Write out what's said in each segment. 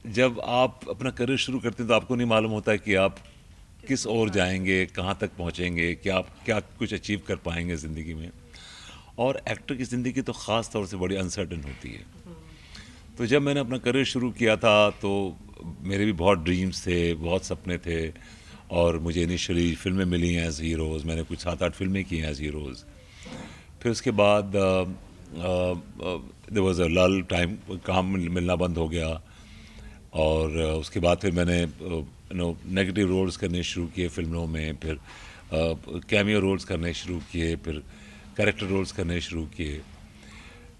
जब आप अपना करियर शुरू करते हैं तो आपको नहीं मालूम होता है कि आप किस ओर जाएंगे, कहाँ तक पहुँचेंगे, क्या आप क्या कुछ अचीव कर पाएंगे ज़िंदगी में। और एक्टर की ज़िंदगी तो ख़ास तौर से बड़ी अनसर्टन होती है। तो जब मैंने अपना करियर शुरू किया था तो मेरे भी बहुत ड्रीम्स थे, बहुत सपने थे। और मुझे इनिशियली फिल्में मिली हैं एज हीरोज़, मैंने कुछ 7-8 फिल्में की हैं एज हीरोज़। फिर उसके बाद देयर वाज अ लल टाइम, काम मिलना बंद हो गया। और उसके बाद फिर मैंने नेगेटिव रोल्स करने शुरू किए फिल्मों में, फिर कैमियो रोल्स करने शुरू किए, फिर कैरेक्टर रोल्स करने शुरू किए।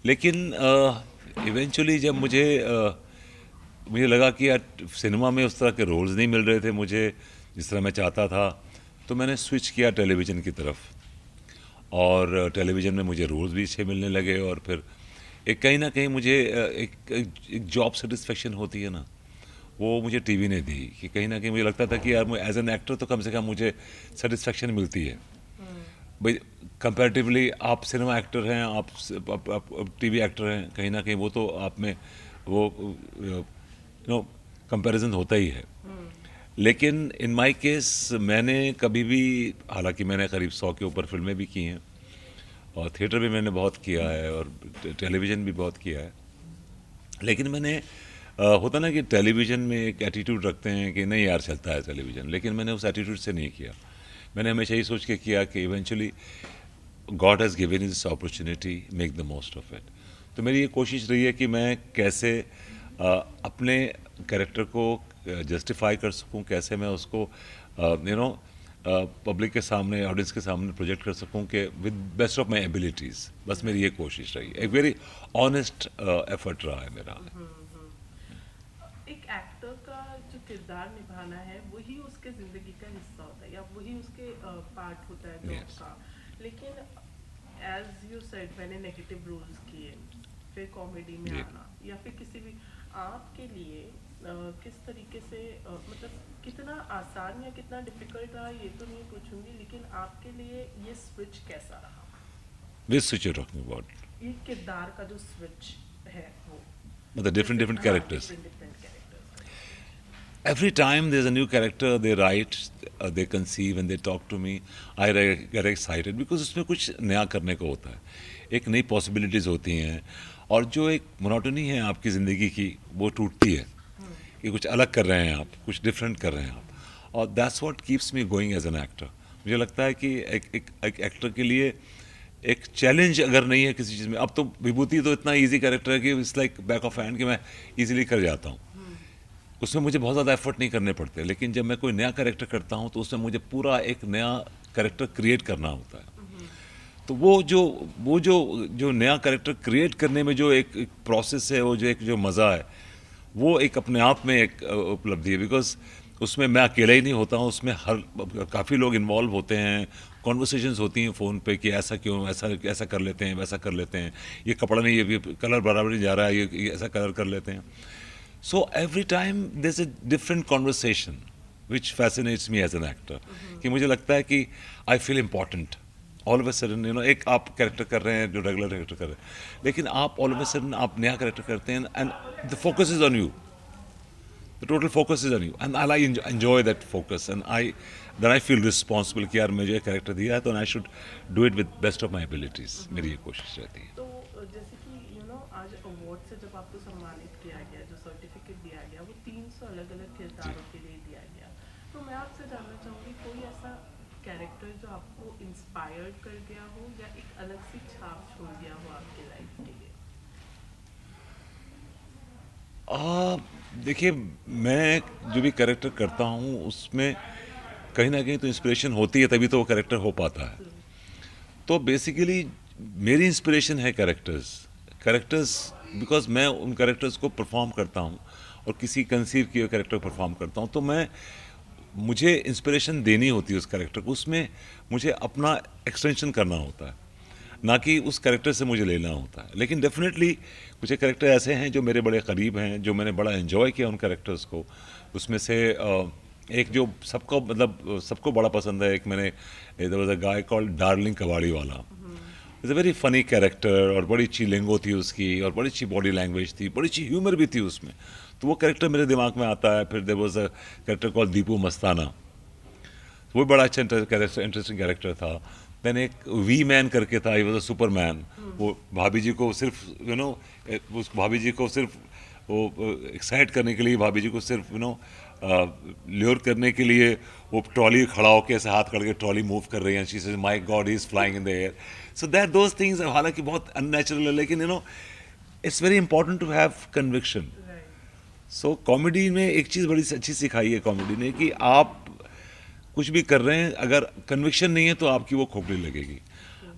लेकिन इवेंचुअली जब मुझे लगा कि यार सिनेमा में उस तरह के रोल्स नहीं मिल रहे थे मुझे जिस तरह मैं चाहता था, तो मैंने स्विच किया टेलीविज़न की तरफ। और टेलीविज़न में मुझे रोल्स भी अच्छे मिलने लगे। और फिर एक कहीं ना कहीं मुझे एक जॉब सेटिस्फेक्शन होती है ना, वो मुझे टीवी ने दी। कि कहीं ना कहीं मुझे लगता था कि यार मैं एज एन एक्टर तो कम से कम मुझे सेटिस्फेक्शन मिलती है। भाई कंपैरेटिवली आप सिनेमा एक्टर हैं, आप टीवी एक्टर हैं, कहीं ना कहीं वो तो आप में वो कंपैरिजन होता ही है। लेकिन इन माय केस मैंने कभी भी, हालांकि मैंने करीब 100 के ऊपर फिल्में भी की हैं और थिएटर भी मैंने बहुत किया है और टेलीविज़न भी बहुत किया है। लेकिन मैंने होता ना कि टेलीविज़न में एक एटीट्यूड रखते हैं कि नहीं यार चलता है टेलीविज़न, लेकिन मैंने उस एटीट्यूड से नहीं किया। मैंने हमेशा यही सोच के किया कि eventually God has given is this opportunity, make the most of it. तो मेरी ये कोशिश रही है कि मैं कैसे अपने कैरेक्टर को जस्टिफाई कर सकूं, कैसे मैं उसको पब्लिक के सामने, ऑडियंस के सामने प्रोजेक्ट कर सकूं कि with best of my abilities. बस मेरी ये कोशिश रही, एक वेरी ऑनेस्ट एफर्ट रहा है मेरा। एक एक्टर का जो किरदार निभाना है वही उसके जिंदगी का हिस्सा होता है या वही उसके पार्ट होता है जॉब यस। का। लेकिन एज यू सेड मैंने नेगेटिव रोल्स किए, फिर कॉमेडी में जी। आना या फिर किसी भी, आपके लिए किस तरीके से मतलब कितना आसान या कितना डिफिकल्ट रहा ये तो नहीं पूछूंगी, लेकिन आपके लिए ये स्विच कैसा रहा, विच स्विच यू टॉकिंग अबाउट? ये किरदार का जो स्विच है वो, मतलब डिफरेंट जैसे डिफरेंट हाँ कैरेक्टर्स। डिफरेंट डिफरेंट कैरेक्टर्स का। Every time there's a new character they write, they conceive and they talk to me, I get excited because उसमें कुछ नया करने को होता है, एक नई पॉसिबिलिटीज़ होती हैं। और जो एक मोनोटनी है आपकी ज़िंदगी की वो टूटती है कि कुछ अलग कर रहे हैं आप, कुछ डिफरेंट कर रहे हैं आप। और that's what keeps me going as an actor. मुझे लगता है कि एक एक्टर के लिए एक चैलेंज अगर नहीं है किसी चीज़ में, अब तो विभूति तो इतना इजी कैरेक्टर है कि it's like back of hand कि मैं इजीली कर जाता हूँ, उसमें मुझे बहुत ज़्यादा एफर्ट नहीं करने पड़ते। लेकिन जब मैं कोई नया कैरेक्टर करता हूँ तो उसमें मुझे पूरा एक नया कैरेक्टर क्रिएट करना होता है। तो वो जो नया कैरेक्टर क्रिएट करने में जो एक प्रोसेस है, वो जो मज़ा है, वो एक अपने आप में एक उपलब्धि है। बिकॉज उसमें मैं अकेला ही नहीं होता हूँ, उसमें हर काफ़ी लोग इन्वॉल्व होते हैं, कॉन्वर्सेशंस होती हैं फ़ोन पे कि ऐसा क्यों, ऐसा ऐसा कर लेते हैं, वैसा कर लेते हैं, ये कपड़ा नहीं, ये कलर बराबर नहीं जा रहा है, ये ऐसा कलर कर लेते हैं। So every time there's a different conversation which fascinates me as an actor. कि मुझे लगता है कि I feel important. All of a sudden, एक आप कैरेक्टर कर रहे हैं जो रेगुलर कैरेक्टर कर रहे हैं, लेकिन आप all of a sudden आप नया कैरेक्टर करते हैं and the focus is on you. The total focus is on you and I enjoy that focus and then I feel responsible कि यार मुझे कैरेक्टर दिया है तो I should do it with best of my abilities. मेरी ये कोशिश रहती है। तो जैसे कि आज अवार्ड से जब आपको सम्मानित किया गया, जो सर्टिफिकेट दिया गया वो 300 अलग अलग जी। किरदारों के लिए दिया गया। तो मैं आपसे जानना चाहूँगी कोई ऐसा कैरेक्टर जो आपको इंस्पायर्ड कर गया हो या एक अलग सी छाप छोड़ गया हो आपके लाइफ के लिए। देखिए, मैं जो भी कैरेक्टर करता हूँ उसमें कहीं ना कहीं तो इंस्पिरेशन होती है, तभी तो वो कैरेक्टर हो पाता है। तो बेसिकली मेरी इंस्पिरेशन है कैरेक्टर्स। कैरेक्टर्स बिकॉज मैं उन कैरेक्टर्स को परफॉर्म करता हूँ और किसी कंसीव किए कैरेक्टर को परफॉर्म करता हूँ, तो मुझे इंस्पिरेशन देनी होती है उस कैरेक्टर को, उसमें मुझे अपना एक्सटेंशन करना होता है, ना कि उस कैरेक्टर से मुझे लेना होता है। लेकिन डेफिनेटली कुछ कैरेक्टर ऐसे हैं जो मेरे बड़े करीब हैं, जो मैंने बड़ा एंजॉय किया उन कैरेक्टर्स को। उसमें से एक जो सबको मतलब सबको बड़ा पसंद है, एक मैंने there was a guy called Darling कबाड़ी वाला। Is a very funny character और बड़ी अच्छी लिंगो थी उसकी और बड़ी अच्छी बॉडी लैंग्वेज थी, बड़ी अच्छी ह्यूमर भी थी उसमें। तो वो कैरेक्टर मेरे दिमाग में आता है. फिर there was a character called Deepu Mastana, वो बड़ा अच्छा इंटरेस्टिंग कैरेक्टर था. देन एक वी मैन करके था, ही वाज अ सुपरमैन. वो भाभी जी को सिर्फ उस भाभी जी को सिर्फ वो एक्साइट करने के लिए, भाभी जी को सिर्फ ल्योर करने के लिए वो ट्रॉली खड़ा होकर ऐसे हाथ करके ट्रॉली मूव कर रही है. She says my God he is flying in the air. So that those things हालांकि बहुत अननेचुरल है, लेकिन it's very important to have conviction. So comedy में एक चीज़ बड़ी अच्छी सिखाई है कॉमेडी ने, कि आप कुछ भी कर रहे हैं, अगर कन्विक्शन नहीं है तो आपकी वो खोखली लगेगी.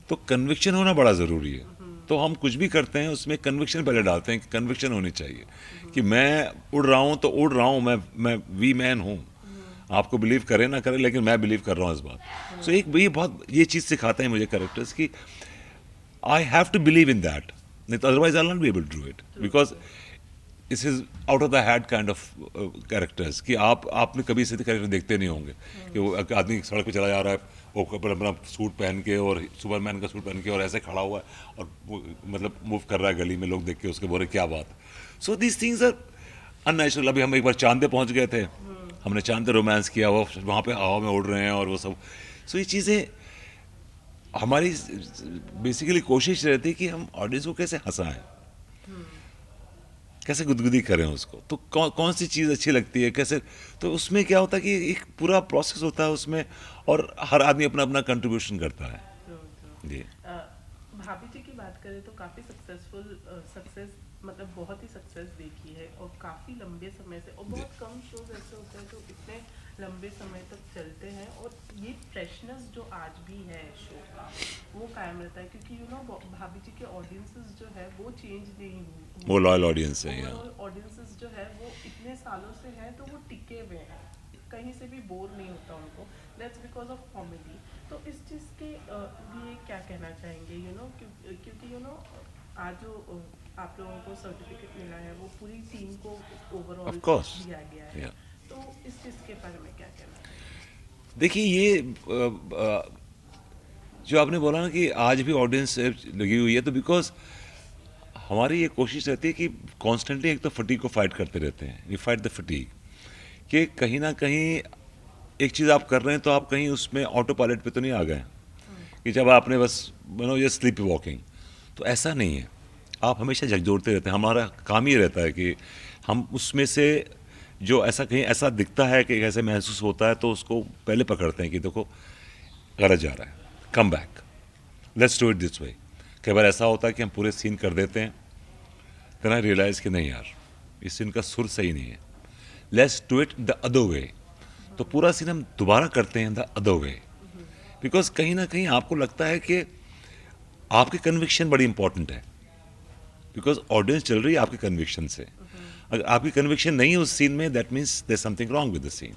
तो कन्विक्शन होना बड़ा ज़रूरी है. तो हम कुछ भी करते हैं उसमें कन्विक्शन पहले डालते हैं, कि कन्विक्शन होनी चाहिए कि मैं उड़ रहा हूँ तो उड़ रहा हूँ, मैं वी मैन हूँ. आपको बिलीव करें ना करें, लेकिन मैं बिलीव कर रहा हूँ इस बात. सो एक ये चीज़ सिखाते हैं मुझे कैरेक्टर्स की, I have to believe in that, नहीं तो otherwise I will not be able to do it. Because this is out of the had kind of characters, कि आपने कभी ऐसे कैरेक्टर देखते नहीं होंगे कि वो आदमी सड़क पे चला जा रहा है, वो अपना सूट पहन के और सुपरमैन का सूट पहन के और ऐसे खड़ा हुआ है और वो मतलब मूव कर रहा है गली में, लोग देख के उसके बोले क्या बात. So these things are unnatural. अभी हम एक बार चांद पे पहुंच गए थे, हमने चांद पे रोमांस किया, वो वहाँ पे हवा में उड़ रहे हैं और वो सब. सो ये चीज़ें हमारी बेसिकली कोशिश रहती है कि हम ऑडियंस को कैसे हंसाएं, कैसे गुदगुदी करें उसको. तो कौन सी चीज़ अच्छी लगती है, कैसे. तो उसमें क्या होता है कि एक पूरा प्रोसेस होता है उसमें, और हर आदमी अपना अपना कंट्रीब्यूशन करता है. जी. भाभी जी की बात करें तो काफ़ी सक्सेस मतलब बहुत ही सक्सेस देखी है, और काफ़ी लंबे समय से, और बहुत कम शोज ऐसे होते हैं जो इतने लंबे समय तक चलते हैं, और ये फ्रेशनेस जो आज भी है शो का वो कायम रहता है, क्योंकि भाभी जी के ऑडियंसेस जो है वो चेंज नहीं हुई. वो लॉयल ऑडियंस है. ऑडियंसेस जो है वो इतने सालों से हैं, तो वो टिके हुए हैं, कहीं से भी बोर नहीं होता उनको. That's because of comedy. तो इस चीज़ के लिए क्या कहना चाहेंगे, क्योंकि आज जो आप लोगों को सर्टिफिकेट मिला है वो पूरी टीम को ओवरऑल दिया गया है. तो इस चीज़ के बारे में क्या कहना है? देखिए, ये जो आपने बोला ना कि आज भी ऑडियंस लगी हुई है, तो बिकॉज हमारी ये कोशिश रहती है कि कॉन्स्टेंटली एक तो फटीग को फाइट करते रहते हैं. वी फाइट द फटीग, कि कहीं ना कहीं एक चीज़ आप कर रहे हैं तो आप कहीं उसमें ऑटो पायलट पे तो नहीं आ गए कि जब आपने बस ये स्लीप वॉकिंग. तो ऐसा नहीं है, आप हमेशा झकझोरते रहते हैं. हमारा काम ही रहता है कि हम उसमें से जो ऐसा कहीं ऐसा दिखता है कि ऐसे महसूस होता है, तो उसको पहले पकड़ते हैं कि देखो गलत जा रहा है, come back, let's do it this way. कई बार ऐसा होता है कि हम पूरे सीन कर देते हैं, देन आई रियलाइज़ कि नहीं यार, इस सीन का सुर सही नहीं है, let's do it the other way. तो पूरा सीन हम दोबारा करते हैं द अदर वे, बिकॉज कहीं ना कहीं आपको लगता है कि आपकी कन्विक्शन बड़ी इंपॉर्टेंट है, बिकॉज ऑडियंस चल रही है आपके कन्विक्शन से. अगर आपकी कन्विक्शन नहीं है उस सीन में, that means there something wrong with the scene.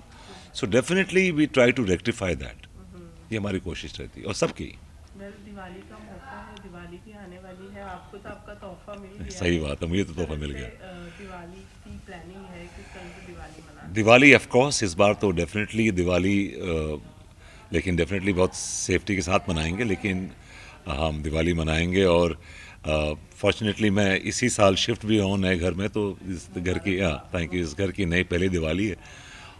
So definitely we try to rectify that. ये हमारी कोशिश रहती है, और सबकी. दिवाली का मौका है, दिवाली भी आने वाली है, आपको तो आपका तोहफा मिल गया. सही बात है, मुझे तो तोहफा मिल गया. दिवाली की प्लानिंग है, किस तरह से दिवाली मनाना? दिवाली ऑफ कोर्स इस बार तो डेफिनेटली दिवाली, लेकिन डेफिनेटली बहुत सेफ्टी के साथ मनाएंगे, लेकिन हम दिवाली मनाएंगे. और फॉर्चुनेटली मैं इसी साल शिफ्ट भी हूँ नए घर में, तो इस घर की थैंक यू, इस घर की नई पहली दिवाली है.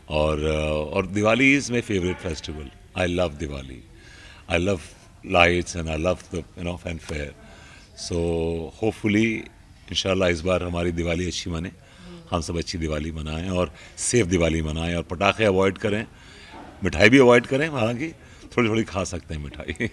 और Diwali is my favourite festival. I love Diwali, I love lights and I love the fanfare. So hopefully इंशाल्लाह इस बार हमारी दिवाली अच्छी मने, हम सब अच्छी दिवाली मनाएं और सेफ दिवाली मनाएं, और पटाखे अवॉइड करें, मिठाई भी अवॉइड करें. हालांकि थोड़ी थोड़ी खा सकते हैं मिठाई.